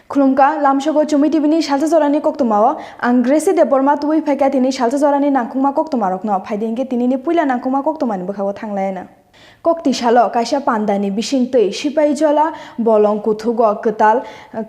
खुलुमका लामसोगो चुमी टिभिनि सालसा जरानि कोक्तुमाओ आं ग्रेसी देबबर्मा तुइ फाइका तिनि सालसा जरानि नांखुमा कोक्तुमा रखनो फाइदिंगे तिनिनि पुइला नांखुमा कोक्तुमानि बखागो थांलायना कोक्तिसालो काइसा पान्दानि बिसिंतै सिपाइजला बलं कुथुगो कताल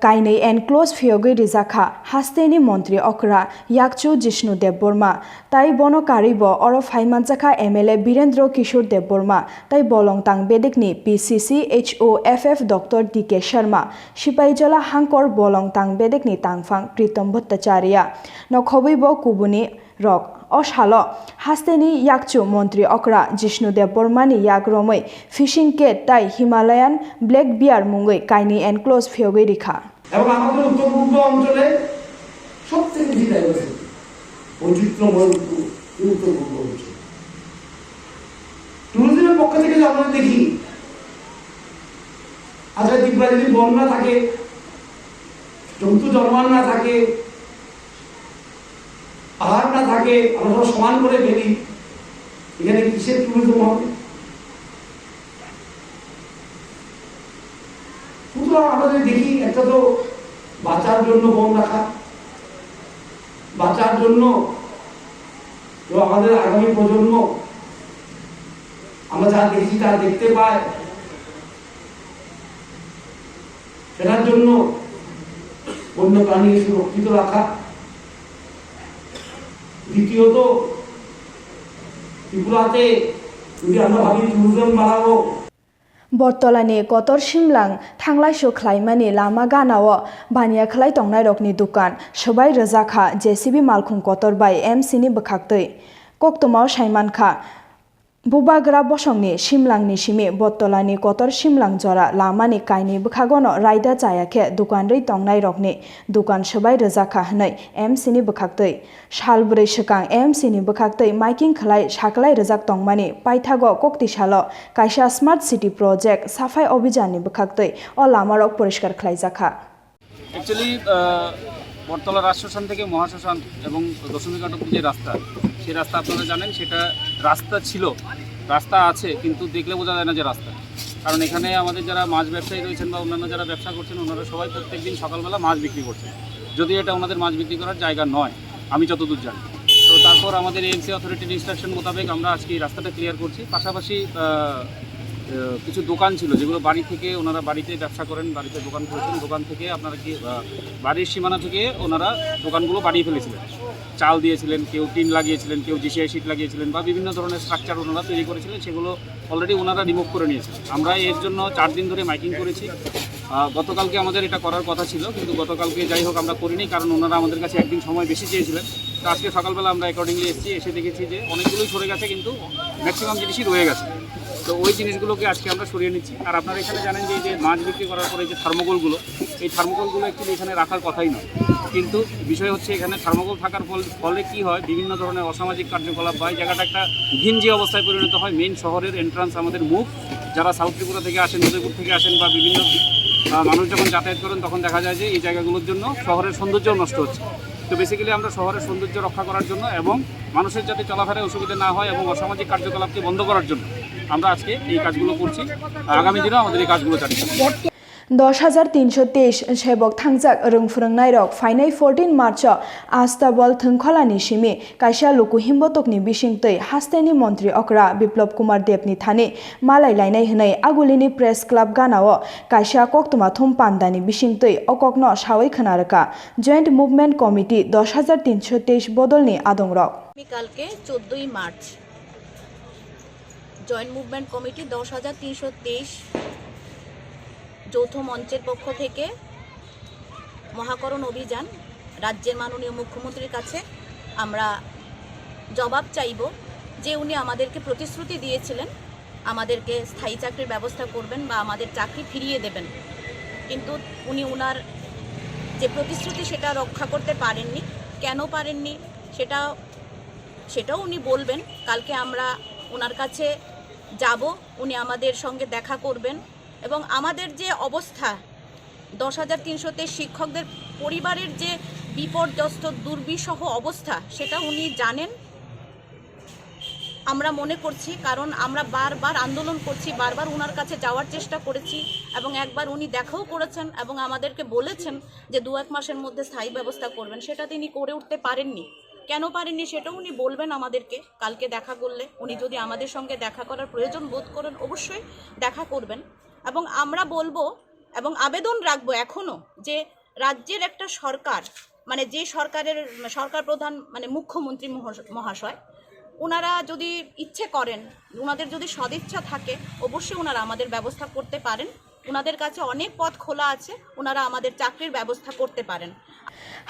काइनै एनक्लोज फियोगै रिजाखा हास्तेनि मन्त्री अकरा याकचु जिष्णु देबबर्मा ताई बनो कारिबो अरो फाइमानजाखा एमएलए बीरेन्द्र किशोर देबबर्मा ताई बलं तां बेदिकनि PCC HOFF doctor DK Sharma सिपाइजला हांकर बलं तां बेदिकनि तांफां प्रीतम भट्टाचार्य नखबैबो कुबुनि रक अशालो हास्तेनि याकचु मन्त्री अकरा जिष्णु देबबर्मानि याक रमै फिशिंग केट ताई हिमालयान ब्लैक बियार मुंगै काइनि एनक्लोज फियोगै रिखा এবং আমাদের উত্তর পূর্ব অঞ্চলে সবথেকে বেশি ডাইভার্সিটি বৈচিত্র্যময় উত্তর পূর্ব অঞ্চল ট্যুরিজমের পক্ষ থেকে আমরা দেখি আচ্ছা দিকবা যদি বন না থাকে জন্তু জন্মান না থাকে পাহাড় না থাকে আমরা সব সমান করে ফেলি এখানে কিসের ট্যুরিজম হবে সুতরাং আমরা যদি দেখি একটা তো বাঁচার জন্য বন রাখা বাঁচার জন্য আমাদের আগামী প্রজন্ম আমরা যা দেখি তা দেখতে পাই সেটার জন্য বন্য প্রাণী সুরক্ষিত রাখা দ্বিতীয়ত ত্রিপুরাতে যদি আমরা ভাবি ট্যুরিজম বাড়াবো बर्तलानि कतर सिमलां थांलायसो ख्लाइमानि लामा गानाओ बानिया खलाय तंनाय रकनि दुकान सबाय रजाखा JCB मालखुं कतर बाय MC नि बखाक्तै कोक्तुमाव साइमानखा बुबाग्रा बसंनि सिमलांनि सिमि बर्तलानि कतर सिमलां जरा लामानि काइनि बखागनो रायदा जायाखे दुकान रै तंनाय रकनि दुकान सबाय रजाखा हनै MC नि बखाक्तै सालब्रै सकां MC नि बखाक्तै माइकिं खलाय साकलाय रजाक तंमानि पाइथागो कोक्तिसालो काइसा स्मार्ट सिटी प्रोजेक्ट साफाय अभियाननि बखाक्तै अ लामा रक परिष्कार खलायजाखा एक्चुअली বটতলা রাজশ্মশান থেকে মহাশ্মশান এবং দশমীঘাট অব্দি যে রাস্তা সেই রাস্তা আপনারা জানেন সেটা রাস্তা ছিল রাস্তা আছে কিন্তু দেখলে বোঝা যায় না যে রাস্তা কারণ এখানে আমাদের যারা মাছ ব্যবসায়ী রয়েছেন বা অন্যান্য যারা ব্যবসা করছেন ওনারা সবাই প্রত্যেকদিন সকালবেলা মাছ বিক্রি করছেন যদি এটা ওনাদের মাছ বিক্রি করার জায়গা নয় আমি যতদূর জানি তো তারপর আমাদের AMC অথরিটির ইনস্ট্রাকশন মোতাবেক আমরা আজকে এই রাস্তাটা ক্লিয়ার করছি পাশাপাশি কিছু দোকান ছিল যেগুলো বাড়ি থেকে ওনারা বাড়িতে ব্যবসা করেন বাড়িতে দোকান করেছেন দোকান থেকে আপনারা কি বাড়ির সীমানা থেকে ওনারা দোকানগুলো বাড়িয়ে ফেলেছিলেন চাল দিয়েছিলেন কেউ টিন লাগিয়েছিলেন কেউ GCI শিট লাগিয়েছিলেন বা বিভিন্ন ধরনের স্ট্রাকচার ওনারা তৈরি করেছিলেন সেগুলো অলরেডি ওনারা রিমুভ করে নিয়েছিলেন আমরা এর জন্য 4 দিন ধরে মাইকিং করেছি গতকালকে আমাদের এটা করার কথা ছিল কিন্তু গতকালকে যাই হোক আমরা করিনি কারণ ওনারা আমাদের কাছে একদিন সময় বেশি চেয়েছিলেন তো আজকে সকালবেলা আমরা অ্যাকর্ডিংলি এসে দেখেছি যে অনেকগুলোই সরে গেছে কিন্তু ম্যাক্সিমাম জিনিসই রয়ে গেছে তো ওই জিনিসগুলোকে আজকে আমরা সরিয়ে নিচ্ছি আর আপনারা এখানে জানেন যে এই যে মাছ বিক্রি করার পরে যে থার্মোকলগুলো এই থার্মোকলগুলো অ্যাকচুয়ালি এখানে রাখার কথাই নয় কিন্তু বিষয় হচ্ছে এখানে থার্মোকল থাকার ফলে কি হয় বিভিন্ন ধরনের অসামাজিক কার্যকলাপ বা এই জায়গাটা একটা ঘিঞ্জি অবস্থায় পরিণত হয় মেইন শহরের এন্ট্রান্স আমাদের মুখ যারা সাউথ ত্রিপুরা থেকে আসেন উদয়পুর থেকে আসেন বা বিভিন্ন মানুষ যখন যাতায়াত করেন তখন দেখা যায় যে এই জায়গাগুলোর জন্য শহরের সৌন্দর্য নষ্ট হচ্ছে তো বেসিক্যালি আমরা শহরের সৌন্দর্য রক্ষা করার জন্য এবং মানুষের যাতে চলাফেরায় অসুবিধা না হয় এবং অসামাজিক কার্যকলাপকে বন্ধ করার জন্য আমরা আজকে এই কাজগুলো করছি আগামী দিনেও আমাদের এই কাজগুলো চালিয়ে 10,323 सेबक थांजाक रोंफोरोंनाय रक फाइनाय 14 मार्च आस्ताबल थंखलानि सिमि काइसा लुकुहिम्बतकनि बिसिंतै हास्तेनि मन्त्री अकरा बिप्लब कुमार देबनि थाने मालाय लायनाय हनै आगुलिनि प्रेस क्लाब गानाओ काइसा कोक्तुमा थुम पान्दानि बिसिंतै अककनो सावै खोनारका जॉइंट मुभमेंट कमिटी 10,323 बदलनि आदं रक কালকে 14 মার্চ জয়েন্ট মুভমেন্ট কমিটি 10,323 যৌথ মঞ্চের পক্ষ থেকে মহাকরণ অভিযান রাজ্যের মাননীয় মুখ্যমন্ত্রীর কাছে আমরা জবাব চাইব যে উনি আমাদেরকে প্রতিশ্রুতি দিয়েছিলেন আমাদেরকে স্থায়ী চাকরির ব্যবস্থা করবেন বা আমাদের চাকরি ফিরিয়ে দেবেন কিন্তু উনি ওনার যে প্রতিশ্রুতি সেটা রক্ষা করতে পারেননি কেন পারেননি সেটাও উনি বলবেন কালকে আমরা ওনার কাছে যাব উনি আমাদের সঙ্গে দেখা করবেন এবং আমাদের যে অবস্থা 10,323 শিক্ষকদের পরিবারের যে বিপর্যস্ত দুর্বিষহ অবস্থা সেটা উনি জানেন আমরা মনে করছি কারণ আমরা বারবার আন্দোলন করছি বারবার ওনার কাছে যাওয়ার চেষ্টা করেছি এবং একবার উনি দেখাও করেছেন এবং আমাদেরকে বলেছেন যে 2-1 মাসের মধ্যে স্থায়ী ব্যবস্থা করবেন, সেটা তিনি করে উঠতে পারেননি। কেন পারেননি সেটাও উনি বলবেন আমাদেরকে কালকে দেখা করলে। উনি যদি আমাদের সঙ্গে দেখা করার প্রয়োজন বোধ করেন অবশ্যই দেখা করবেন। এবং আমরা বলবো এবং আবেদন রাখবো এখনও যে রাজ্যের একটা সরকার, মানে যে সরকার প্রধান মানে মুখ্যমন্ত্রী মহাশয়, ওনারা যদি ইচ্ছে করেন, ওনাদের যদি সদিচ্ছা থাকে, অবশ্যই ওনারা আমাদের ব্যবস্থা করতে পারেন। ওনাদের কাছে অনেক পথ খোলা আছে, ওনারা আমাদের চাকরির ব্যবস্থা করতে পারেন।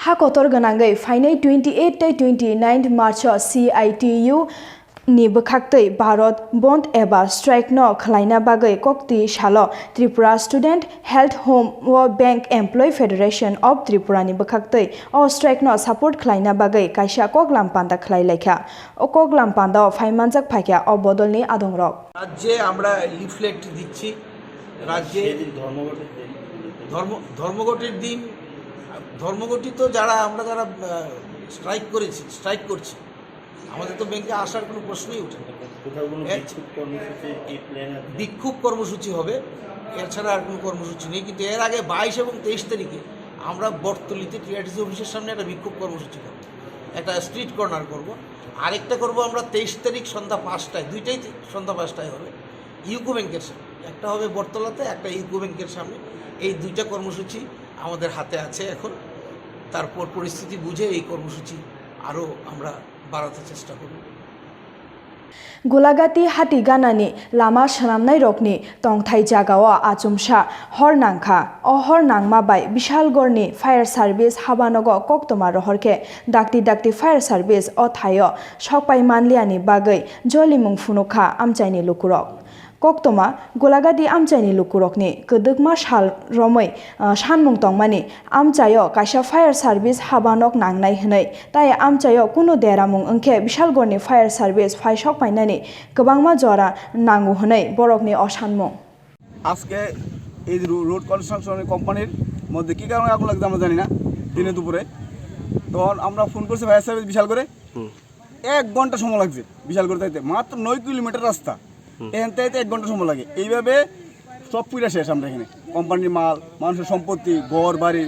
হাকতর গনাঙ্গै ফাইনাই 28-29 मार्च CITU नि बखाक्तै भारत बन्द एबा स्ट्राइक न खलाइना बागै कोक्ति सालो त्रिपुरा स्टूडेंट हेल्थ होम व bank employ federation of Tripura नि बखाक्तै अ स्ट्राइक न सपोर्ट खलाइना बागै काइसा कोगलाम पान्दा खलाइलाइखा अ कोगलाम पान्दा फाइमानजाक फाइखा अ बदलनि आदंरक রাজ্যে আমরা লিফলেট দিচ্ছি। রাজ্যে ধর্মঘটের দিন ধর্মঘটিত যারা স্ট্রাইক করছি, আমাদের তো ব্যাংকে আসার কোনো প্রশ্নই ওঠে না। বিক্ষোভ কর্মসূচি হবে, এছাড়া আর কোনো কর্মসূচি নেই। কিন্তু এর আগে 22 এবং 23 তারিখে আমরা বটতলিতে টিআরটিসি অফিসের সামনে একটা বিক্ষোভ কর্মসূচি করব, একটা স্ট্রিট কর্নার করব। আরেকটা করব আমরা 23 তারিখ সন্ধ্যা 5টায়, দুইটাই সন্ধ্যা 5টায় হবে ইউকো ব্যাংকের সামনে। একটা হবে বটতলাতে, একটা ইউকো ব্যাংকের সামনে। এই দুইটা কর্মসূচি আমাদের হাতে আছে এখন। তারপর পরিস্থিতি বুঝে এই কর্মসূচি আরও আমরা বাড়াতে চেষ্টা করব। गुलागाती हाटी गानानि लामा सनामनाय रकनि तंथाय जागाव आचुमसा हर नांखा अ हर नांमाबाय विशालगढ़नि फायर सार्भिस हाबानग कोक्तमा रहरखे दाक्ति फायर सार्भिस अ थायो सकपाय मानलियानि बागै जलिमुं फुनुखा आमचाइनि लुकुरक कोक्तमा गोलागादी आमचाइनि लुकुरकनि गोदोगमा साल रमै सानमुं तंमानि आमचायो काइसा फायर सार्भिस हाबानक नांनाय हनै ताय आमचायो कुनु देरामुं अंखे विशालगढ़नि फायर सार्भिस फाइसक पाइनानि गोबांमा जरा नांगौ हनै बरकनि असानमुं আজকে এই রোড কনস্ট্রাকশন কোম্পানির মধ্যে কি কারণে আগুন লাগছে আমরা জানি না। দিনে দুপুরে তখন আমরা ফোন করছি ফায়ার সার্ভিস বিশাল করে, 1 ঘন্টা সময় লাগছে বিশাল করে যাইতে, মাত্র 9 কিলোমিটার রাস্তা, এখান থেকে 1 ঘন্টা সময় লাগে। এইভাবে সব পুরা শেষ। আমরা এখানে কোম্পানির মাল, মানুষের সম্পত্তি, ঘর বাড়ি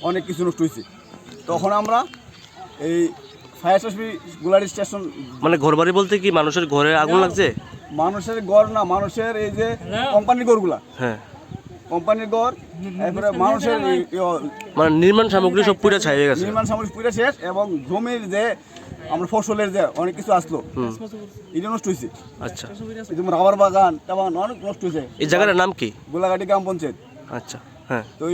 অনেক কিছু নষ্ট হয়েছে। তখন আমরা এই ফায়ার সার্ভিস গুলারি স্টেশন, মানে ঘর বাড়ি বলতে কি মানুষের ঘরে আগুন লাগছে? মানুষের ঘর না, মানুষের এই যে কোম্পানির ঘরগুলা, হ্যাঁ কোম্পানির ঘর, এরপরে মানুষের মানে নির্মাণ সামগ্রী সব পুরো ছাই হয়ে গেছে। নির্মাণ সামগ্রী পুরো শেষ এবং জমির যে আমরা ফসলের যে অনেক কিছু আসলো এটা নষ্ট হয়েছে। আচ্ছা, যেমন রাবার বাগান টাবান অনেক নষ্ট হয়েছে। এই জায়গাটার নাম কি? গোলাঘাটি গ্রাম পঞ্চায়েত। আচ্ছা, হ্যাঁ। তো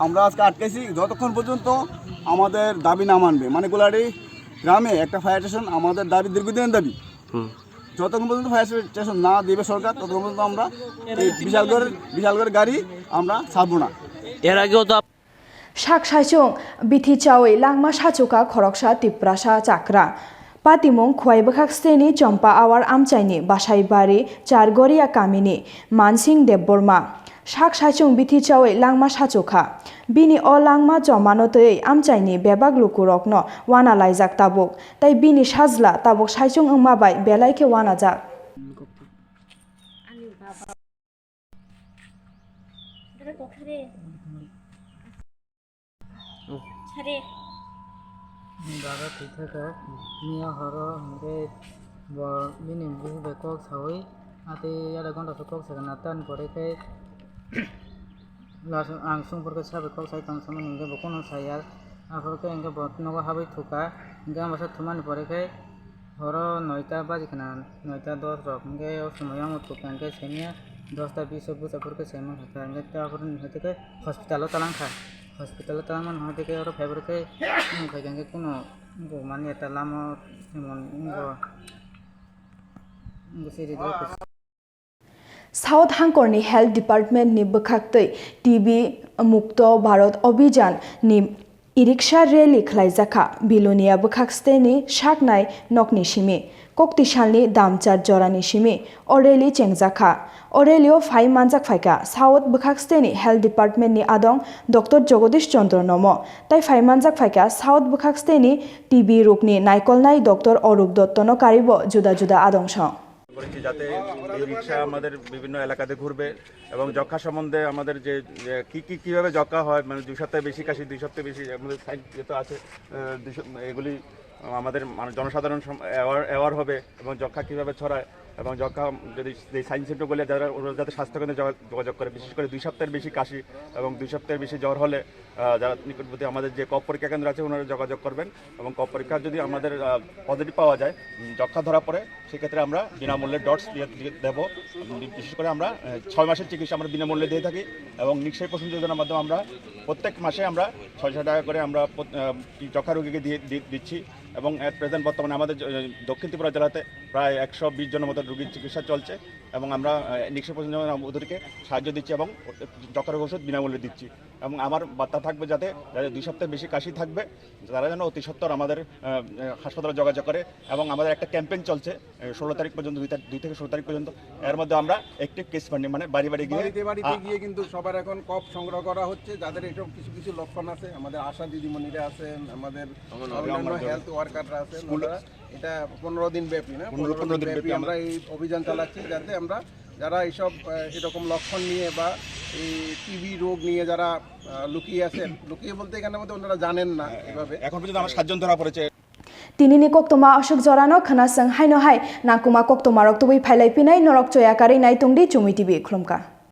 আমরা আজকে আটকাইছি যতক্ষণ পর্যন্ত আমাদের দাবি না মানবে। মানে গোলাঘাটি গ্রামে একটা ফায়ার স্টেশন আমাদের দাবি, দীর্ঘদিনের দাবি। যতক্ষণ পর্যন্ত ফায়ার স্টেশন না দেবে সরকার, ততক্ষণ পর্যন্ত আমরা এই বিশালগড়ের গাড়ি আমরা ছাড়বো না। এর আগেও তো শাক সাইচং বিথি চাওই লাংমা সাচুকা খরকসা তিপ্রাসা চাকরা পাতিমুং খোয়াইবখাক স্টেনি চম্পা আওয়ার আমচাইনি বাসাইবাড়ি চারগরিয়া কামিনি মানসিং দেববর্মা শাক সাইচং বিথি চাওই লাংমা সাচুখা বিনি অ লাংমা জমানতৈ আমচাইনি বেবাগ লুকুরকন ওয়ানা লাইজাক তাবুক তাই বিনি সাজলা তাবুক সাইচং ওংমাবাই বেলাইকে ওয়ানা যাক Baga thita ka niya haro hangge bo bini buhu be kok sawi ate yada gonta so kok sa natan pore ke las angsung por ke sabe kok sai tang sama hangge bo kono sayar apor ke hangge bot nogo habai thuka hangge amasa thumani pore ke horo 9টা baji kana 9টা 10 rok hangge o somoyang thuka hangge senia 10টা 20 busa por ke sema hata hangge ta por hete ke hospital o talang kha hospital तामान होते के और favour के कहेंगे कोनो गो माने तलामो मन गो गुसिरि दो साउथ हांगकरनि हेल्थ डिपार्टमेंट नि बखाक्तै टीबी मुक्त भारत अभियान नि इरिक्शा रैली खलाइजाखा बिलोनिया बखाक्स्तेनि शाकनाय नकनि सिमी कोक्तिशालनि दामचार जरानि सिमी अरेली चेंगजाखा अरेलियो फाइ मानजाक फाइका साउथ बखाक्स्तेनि हेल्थ डिपार्टमेंट नि आदं डॉक्टर जगदीश चंद्र नमो ताइ फाइ मानजाक फाइका साउथ बखाक्स्तेनि टीबी रोगनि नायकलनाय डॉक्टर अरूप दत्तनो कारिबो जुदा जुदा आदंस করেছি যাতে এই রিক্সা আমাদের বিভিন্ন এলাকাতে ঘুরবে এবং যক্ষা সম্বন্ধে আমাদের যে কীভাবে যক্ষা হয়, মানে 2 সপ্তাহে বেশি কাশি, 2 সপ্তাহে বেশি আমাদের সাইন যেহেতু আছে, এগুলি আমাদের জনসাধারণ অ্যাওয়ার হবে এবং যক্ষা কীভাবে ছড়ায় এবং যক্ষা যদি এই সাইন সিমটমগুলি ওরা যাতে স্বাস্থ্যকেন্দ্রে যোগাযোগ করে, বিশেষ করে 2 সপ্তাহের বেশি কাশি এবং 2 সপ্তাহের বেশি জ্বর হলে যারা নিকটবর্তী আমাদের যে কফ পরীক্ষা কেন্দ্র আছে ওনারা যোগাযোগ করবেন এবং কফ পরীক্ষা যদি আমাদের পজিটিভ পাওয়া যায়, যক্ষা ধরা পড়ে, সেক্ষেত্রে আমরা বিনামূল্যে ডটস দিয়ে দেবো। বিশেষ করে আমরা 6 মাসের চিকিৎসা আমরা বিনামূল্যে দিয়ে থাকি এবং নিশ্চয়ই পোষণ যোজনার মাধ্যমে আমরা প্রত্যেক মাসে আমরা 600 টাকা করে আমরা যক্ষা রোগীকে দিচ্ছি এবং অ্যাট প্রেজেন্ট বর্তমানে আমাদের দক্ষিণ ত্রিপুরা জেলাতে প্রায় 120 জনের মতো রোগীর চিকিৎসা চলছে এবং আমরা নিশ্চয় পোষণ যোজনা ওদেরকে সাহায্য দিচ্ছি এবং যক্ষা রোগ ওষুধ বিনামূল্যে দিচ্ছি। এবং আমার বার্তা থাকবে যাদের 2 সপ্তাহের বেশি কাশি থাকবে তারা যেন অতি সত্বর আমাদের হাসপাতালে যোগাযোগ করে এবং আমাদের একটা ক্যাম্পেইন চলছে 16 তারিখ পর্যন্ত, 2 থেকে 16 তারিখ পর্যন্ত। এর মধ্যে আমরা অ্যাক্টিভ কেস ফান্ডিং মানে বাড়িতে গিয়ে কিন্তু সবার এখন কফ সংগ্রহ করা হচ্ছে, যাদের এসব কিছু লক্ষণ আছে, আমাদের আশা দিদিমণিরা আছেন, আমাদের অন্যান্য হেলথ ওয়ার্কাররা আছেন, এটা 15 দিন ব্যাপী না 15 দিন ব্যাপী আমরা এই অভিযান চালাচ্ছি, যাতে আমরা যারা এইসব এরকম লক্ষণ নিয়ে বা এই টিবি রোগ নিয়ে যারা লুকিয়ে আছেন, লুকিয়ে বলতে এখানের মধ্যে ওনারা জানেন না, এভাবে এখন পর্যন্ত আমার 7 জন ধরা পড়েছে। tinini koktwma ashok jorano khana sang haino hai nakuma koktwma rok tubi phailai pinai norok choya kari nai tungdi chumi tv khlumka